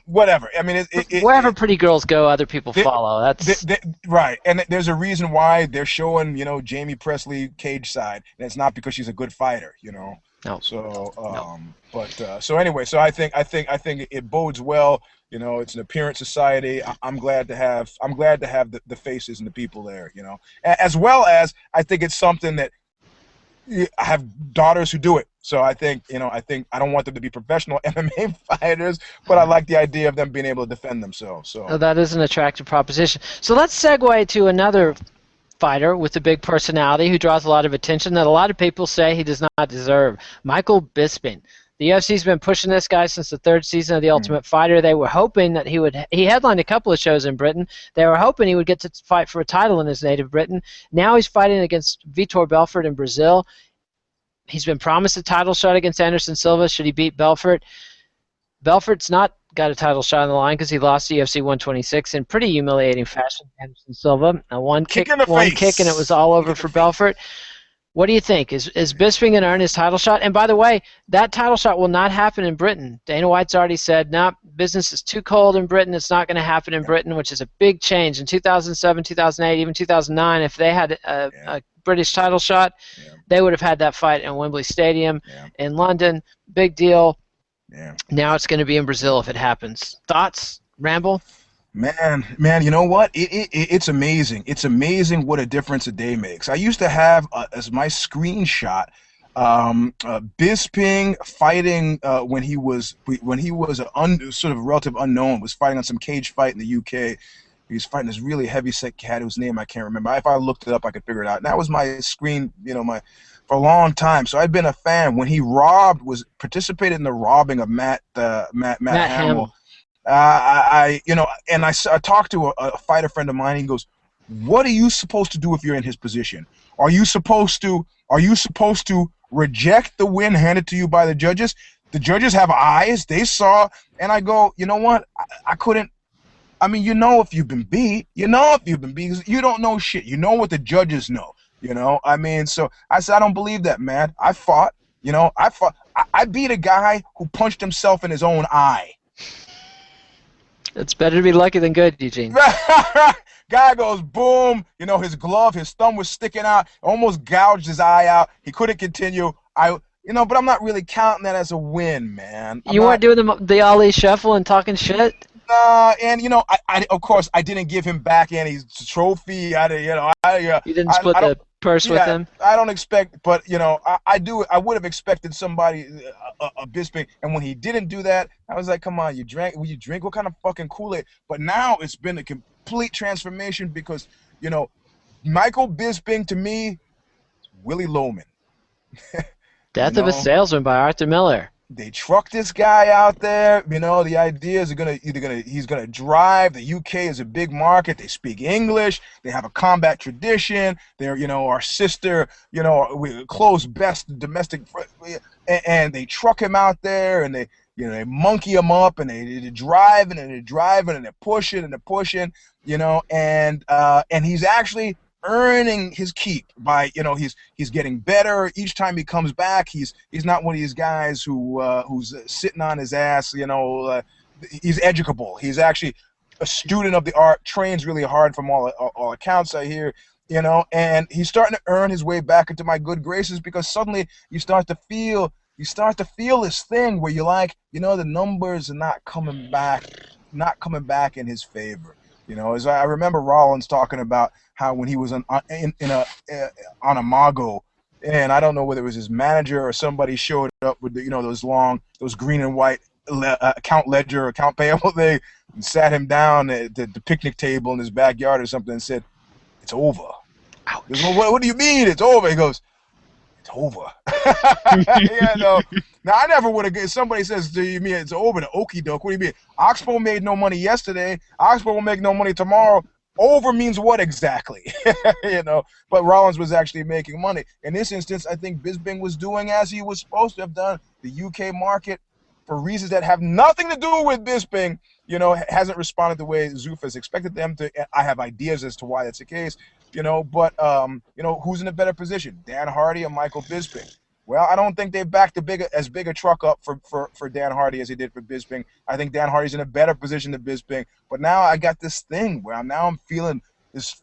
whatever. I mean, wherever pretty girls go, other people follow. That's right. And there's a reason why they're showing, Jamie Presley cage side, and it's not because she's a good fighter, No. So, so anyway, so I think it bodes well. It's an appearance society. I'm glad to have the faces and the people there. As well as I think it's something that I have daughters who do it. So I think I don't want them to be professional MMA fighters, but I like the idea of them being able to defend themselves. So that is an attractive proposition. So let's segue to another fighter with a big personality who draws a lot of attention that a lot of people say he does not deserve. Michael Bisping. The UFC's been pushing this guy since the third season of The Ultimate Fighter. They were hoping that he headlined a couple of shows in Britain. They were hoping he would get to fight for a title in his native Britain. Now he's fighting against Vitor Belfort in Brazil. He's been promised a title shot against Anderson Silva should he beat Belfort. Belfort's not got a title shot on the line because he lost to UFC 126 in pretty humiliating fashion. Anderson Silva, one kick and it was all over for Belfort. What do you think? Is Bisping going to earn his title shot? And by the way, that title shot will not happen in Britain. Dana White's already said, no, business is too cold in Britain. It's not going to happen in Britain, which is a big change. In 2007, 2008, even 2009, if they had a British title shot, they would have had that fight in Wembley Stadium in London. Big deal. Yeah. Now it's going to be in Brazil if it happens. Thoughts, Ramble? Man, you know what? It's amazing. It's amazing what a difference a day makes. I used to have as my screenshot Bisping fighting when he was a sort of relative unknown, was fighting on some cage fight in the UK. He was fighting this really heavy-set cat whose name I can't remember. If I looked it up, I could figure it out. And that was my screen, for a long time. So I'd been a fan. When he participated in the robbing of Matt Hamill. I talked to a fighter friend of mine. He goes, "What are you supposed to do if you're in his position? Are you supposed to reject the win handed to you by the judges? The judges have eyes. They saw." And I go, "You know what? I couldn't. I mean, if you've been beat, because you don't know shit. You know what the judges know. I mean, so I said, I don't believe that, man. I fought. I beat a guy who punched himself in his own eye." It's better to be lucky than good, Eugene. Guy goes boom. His glove, his thumb was sticking out, almost gouged his eye out. He couldn't continue. But I'm not really counting that as a win, man. You weren't doing the Ali shuffle and talking shit? And I of course I didn't give him back any trophy. You didn't split the purse with him? I don't expect, but I do. I would have expected somebody, a Bisping, and when he didn't do that, I was like, come on, you drank? Will you drink? What kind of fucking Kool-Aid? But now it's been a complete transformation because Michael Bisping to me, Willie Loman. Death of a Salesman by Arthur Miller. They truck this guy out there. The idea is he's gonna drive. The UK is a big market. They speak English. They have a combat tradition. They're our sister. We close best domestic, and they truck him out there, and they monkey him up, and they're driving and they're pushing and they're pushing. And he's actually earning his keep by he's getting better each time he comes back. He's not one of these guys who's sitting on his ass. He's educable. He's actually a student of the art, trains really hard from all accounts I hear. And he's starting to earn his way back into my good graces because suddenly you start to feel this thing where you're like, the numbers are not coming back in his favor. As I remember Rollins talking about how when he was on a Mago, and I don't know whether it was his manager or somebody showed up with those green and white account ledger, account payable thing, and sat him down at the picnic table in his backyard or something and said, "It's over." He goes, "What do you mean it's over?" He goes, "It's over." Now I never would have. Somebody says, "Do you mean it's over?" The okie doke. What do you mean? Oxbow made no money yesterday. Oxbow will make no money tomorrow. Over means what exactly? But Rollins was actually making money. In this instance, I think Bisping was doing as he was supposed to have done. The UK market, for reasons that have nothing to do with Bisping, hasn't responded the way Zuffa's expected them to. I have ideas as to why that's the case, but who's in a better position, Dan Hardy or Michael Bisping? Well, I don't think they backed as big a truck up for Dan Hardy as they did for Bisping. I think Dan Hardy's in a better position than Bisping. But now I got this thing where I'm feeling this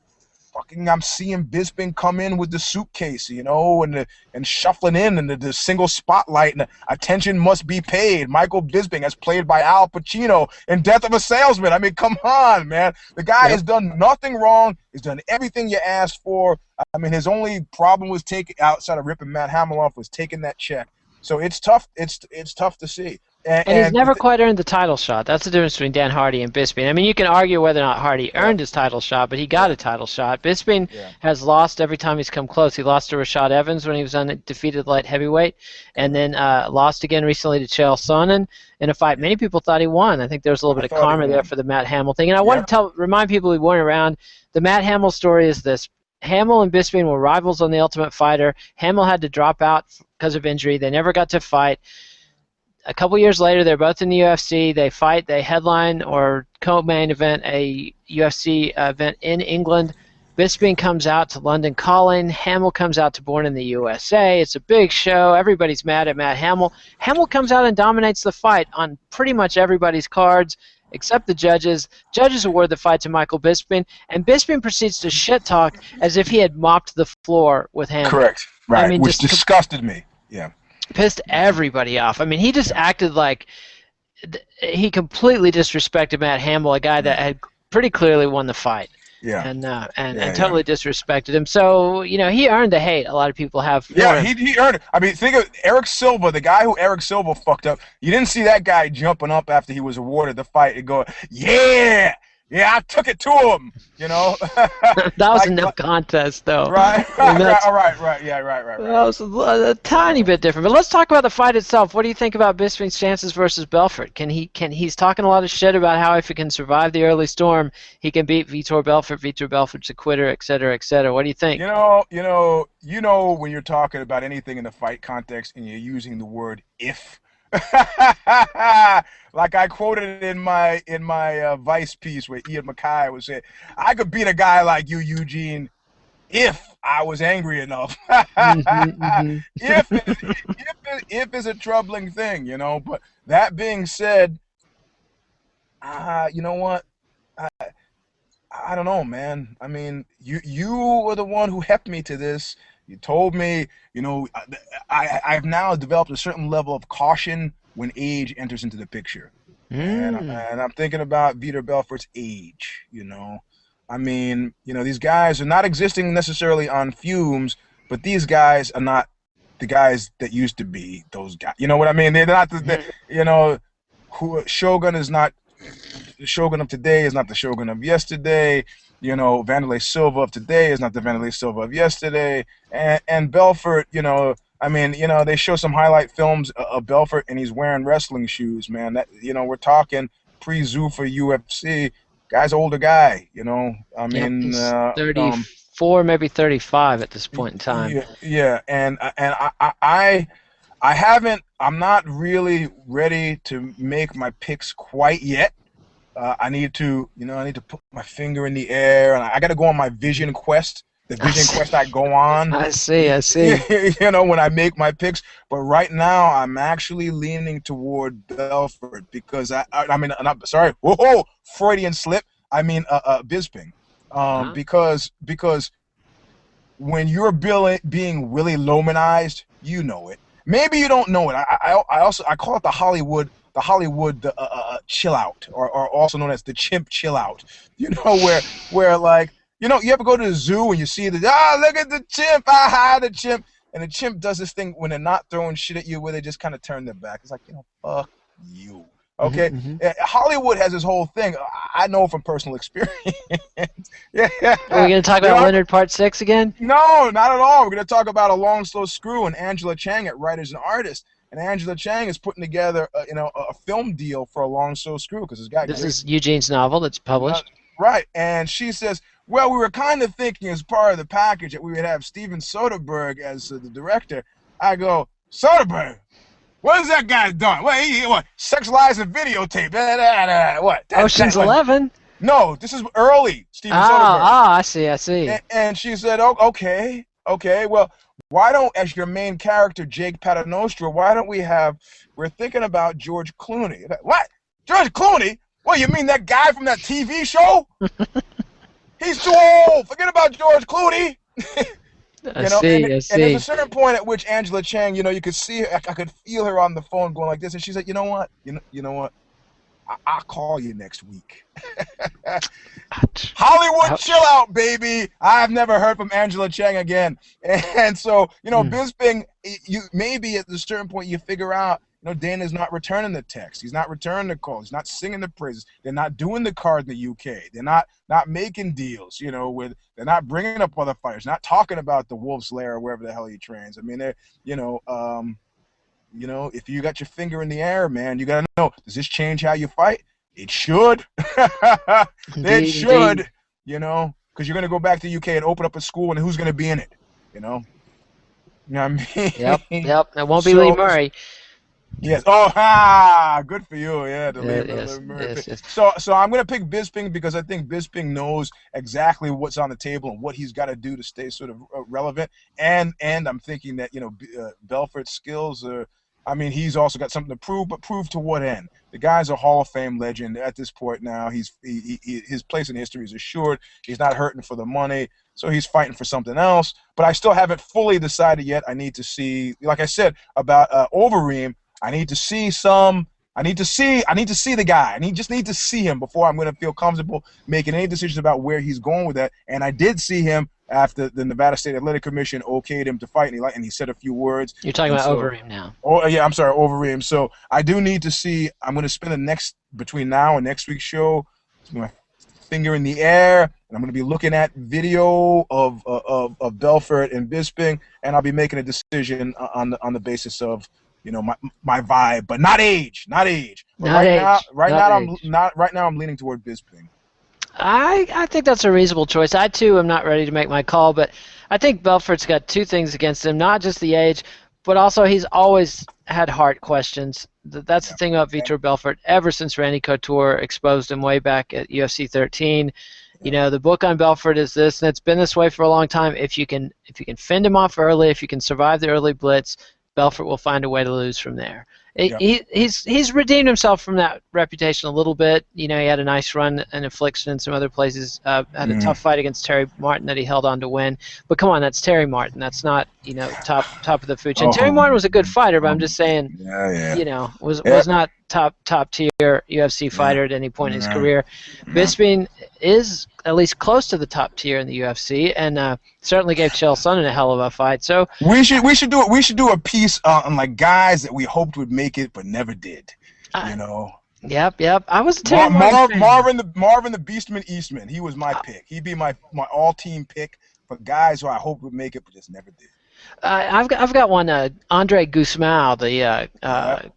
I'm seeing Bisping come in with the suitcase, and shuffling in, and the single spotlight, and the attention must be paid. Michael Bisping, as played by Al Pacino in Death of a Salesman. I mean, come on, man. The guy has done nothing wrong. He's done everything you asked for. I mean, his only problem was outside of ripping Matt Hamill off, was taking that check. So it's tough. It's tough to see. And he's never quite earned the title shot. That's the difference between Dan Hardy and Bisping. I mean, you can argue whether or not Hardy earned his title shot, but he got a title shot. Bisping has lost every time he's come close. He lost to Rashad Evans when he was undefeated light heavyweight, and then lost again recently to Chael Sonnen in a fight many people thought he won. I think there's a little bit of karma there for the Matt Hamill thing. And I want to remind people who weren't around, the Matt Hamill story is this. Hamill and Bisping were rivals on The Ultimate Fighter. Hamill had to drop out because of injury. They never got to fight. A couple years later, they're both in the UFC. They fight. They headline or co-main event a UFC event in England. Bisping comes out to London Calling. Hamill comes out to Born in the USA. It's a big show. Everybody's mad at Matt Hamill. Hamill comes out and dominates the fight on pretty much everybody's cards except the judges. Judges award the fight to Michael Bisping, and Bisping proceeds to shit talk as if he had mopped the floor with Hamill. Correct. Right. I mean, which disgusted me. Yeah. Pissed everybody off. I mean, he just acted like he completely disrespected Matt Hamill, a guy that had pretty clearly won the fight. Yeah. And totally disrespected him. So, he earned the hate a lot of people have. Yeah, he earned it. I mean, think of Eric Silva, the guy who Eric Silva fucked up. You didn't see that guy jumping up after he was awarded the fight and going, "Yeah, Yeah, I took it to him. You know, That was a like, no contest, though. right, And that's right. Yeah, right. that was a tiny So, bit different. But let's talk about the fight itself. What do you think about Bisping's chances versus Belfort? He's talking a lot of shit about how if he can survive the early storm, he can beat Vitor Belfort. Vitor Belfort's a quitter, et cetera, et cetera. What do you think? when you're talking about anything in the fight context and you're using the word if. Like I quoted in my Vice piece where Ian MacKay was saying, I could beat a guy like you, Eugene, if I was angry enough. If is a troubling thing, But that being said, you know what? I don't know, man. I mean, you were the one who helped me to this. You told me, I've now developed a certain level of caution when age enters into the picture. And I'm thinking about Vitor Belfort's age, I mean, these guys are not existing necessarily on fumes, but these guys are not the guys that used to be those guys. You know what I mean? They're not who Shogun is not the Shogun of today is not the Shogun of yesterday. Vanderlei Silva of today is not the Vanderlei Silva of yesterday. And Belfort, I mean, they show some highlight films of Belfort and he's wearing wrestling shoes, man. That we're talking pre-Zuffa UFC. Guy's an older guy, I mean, he's 34, maybe 35 at this point in time. Yeah, and I'm not really ready to make my picks quite yet. I need to put my finger in the air, and I got to go on my vision quest. The vision quest I go on. I see. When I make my picks. But right now, I'm actually leaning toward Belfort because I mean, sorry, whoa, Freudian slip. I mean, Bisping, because when you're being Willie Lomanized, you know it. Maybe you don't know it. I call it the Hollywood chill out, or also known as the chimp chill out. Where like you ever go to the zoo and you see look at the chimp, the chimp, and the chimp does this thing when they're not throwing shit at you, where they just kind of turn their back. It's like fuck you. Okay, Hollywood has this whole thing. I know from personal experience. Yeah. Are we going to talk about Leonard Part 6 again? No, not at all. We're going to talk about A Long Slow Screw and Angela Chang at Writers and Artists. And Angela Chang is putting together, a film deal for A Long Slow Screw because this is Eugene's novel that's published. Right, and she says, well, we were kind of thinking as part of the package that we would have Steven Soderbergh as the director. I go, Soderbergh? What has that guy done? What? Sexualizing videotape? What? Ocean's 11? No, this is early Steven Soderbergh. I see. And she said, okay. Well, why don't, as your main character, Jake Paternostra, we're thinking about George Clooney. What? George Clooney? What, you mean that guy from that TV show? He's too old. Forget about George Clooney. I see. And there's a certain point at which Angela Chang, you could see her, I could feel her on the phone going like this, and she said, you know what? I'll call you next week. Hollywood chill out, baby. I've never heard from Angela Chang again. And so, Bisping, you maybe at a certain point you figure out, Dana's not returning the text. He's not returning the calls. He's not singing the praises. They're not doing the card in the UK. They're not making deals, they're not bringing up other fighters, not talking about the Wolf's Lair or wherever the hell he trains. I mean, they're, if you got your finger in the air, man, you got to know, does this change how you fight? It should. It should, because you're going to go back to the UK and open up a school, and who's going to be in it, You know what I mean? Yep. It won't be Lee Murray. Yes. Good for you. Yeah. Yes. So I'm going to pick Bisping because I think Bisping knows exactly what's on the table and what he's got to do to stay sort of relevant. And I'm thinking that, Belfort's skills are, I mean, he's also got something to prove, but prove to what end? The guy's a Hall of Fame legend at this point now. His place in history is assured. He's not hurting for the money, so he's fighting for something else. But I still haven't fully decided yet. I need to see, like I said about Overeem. I need to see the guy. I just need to see him before I'm going to feel comfortable making any decisions about where he's going with that. And I did see him after the Nevada State Athletic Commission okayed him to fight, and he said a few words. You're talking about Overeem now. Oh, yeah, I'm sorry, Overeem. So I do need to see. I'm going to spend between now and next week's show, my finger in the air, and I'm going to be looking at video of Belfort and Bisping, and I'll be making a decision on the basis of, you know, my vibe, but not age, not age. But right now I'm leaning toward Bisping. I think that's a reasonable choice. I too am not ready to make my call, but I think Belfort's got two things against him, not just the age, but also he's always had heart questions. That's the thing about Vitor Belfort. Ever since Randy Couture exposed him way back at UFC 13, you know, the book on Belfort is this, and it's been this way for a long time. If you can fend him off early, if you can survive the early blitz, Belfort will find a way to lose from there. He's redeemed himself from that reputation a little bit. You know, he had a nice run in Affliction and some other places. Had a tough fight against Terry Martin that he held on to win. But come on, that's Terry Martin. That's not, you know, top of the food chain. Terry Martin was a good fighter, but I'm just saying, you know, was not top tier UFC fighter at any point in his career. Bisping is at least close to the top tier in the UFC, and certainly gave Chael Sonnen a hell of a fight. So we should do a piece on like guys that we hoped would make it but never did. You know. Yep. I was Terry Marvin the Beastman Eastman. He was my pick. He'd be my all-team pick for guys who I hoped would make it but just never did. I've got one, Andre Guzmão, the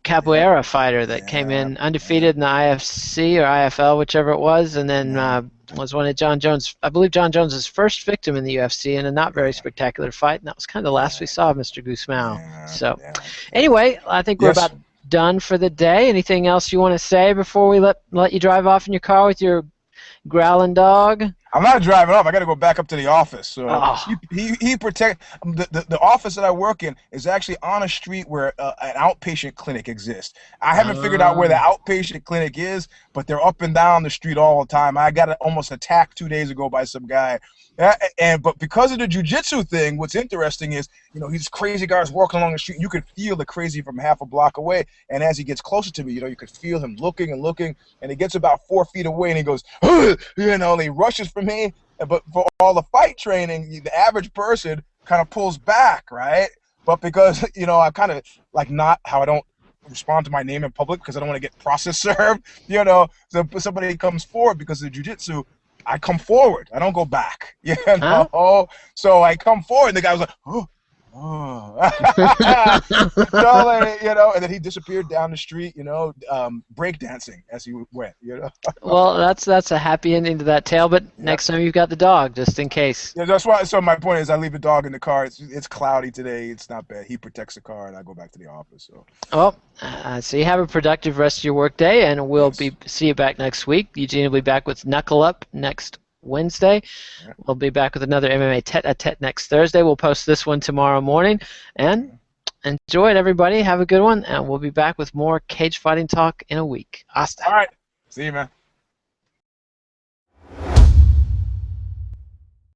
Capoeira fighter that came in undefeated in the IFC or IFL, whichever it was, and then was one of John Jones, I believe John Jones' first victim in the UFC in a not very spectacular fight, and that was kind of the last we saw of Mr. Guzmão. Anyway, I think we're about done for the day. Anything else you want to say before we let you drive off in your car with your growling dog? I'm not driving off. I got to go back up to the office. So he protect the office that I work in is actually on a street where an outpatient clinic exists. I haven't figured out where the outpatient clinic is, but they're up and down the street all the time. I got almost attacked 2 days ago by some guy. But because of the jiu-jitsu thing, what's interesting is, you know, these crazy guys walking along the street. You could feel the crazy from half a block away. And as he gets closer to me, you know, you could feel him looking and looking. And he gets about 4 feet away, and he goes, you know, and he rushes for me. But for all the fight training, the average person kind of pulls back, right? But because, you know, I'm kind of like not how I don't respond to my name in public because I don't want to get process served, you know. So somebody comes forward because of jiu-jitsu, I come forward. I don't go back, you know. So I come forward, and the guy was like, so, you know, and then he disappeared down the street, you know, breakdancing as he went, you know. Well, that's a happy ending to that tale, but next time you've got the dog, just in case. Yeah, that's why. So my point is, I leave the dog in the car. It's cloudy today. It's not bad. He protects the car, and I go back to the office. So. Well, so you have a productive rest of your work day, and we'll see you back next week. Eugene will be back with Knuckle Up next Wednesday. We'll be back with another MMA Tete-A-Tete next Thursday. We'll post this one tomorrow morning. And enjoy it, everybody. Have a good one. And we'll be back with more cage fighting talk in a week. Hasta. All right. See you, man.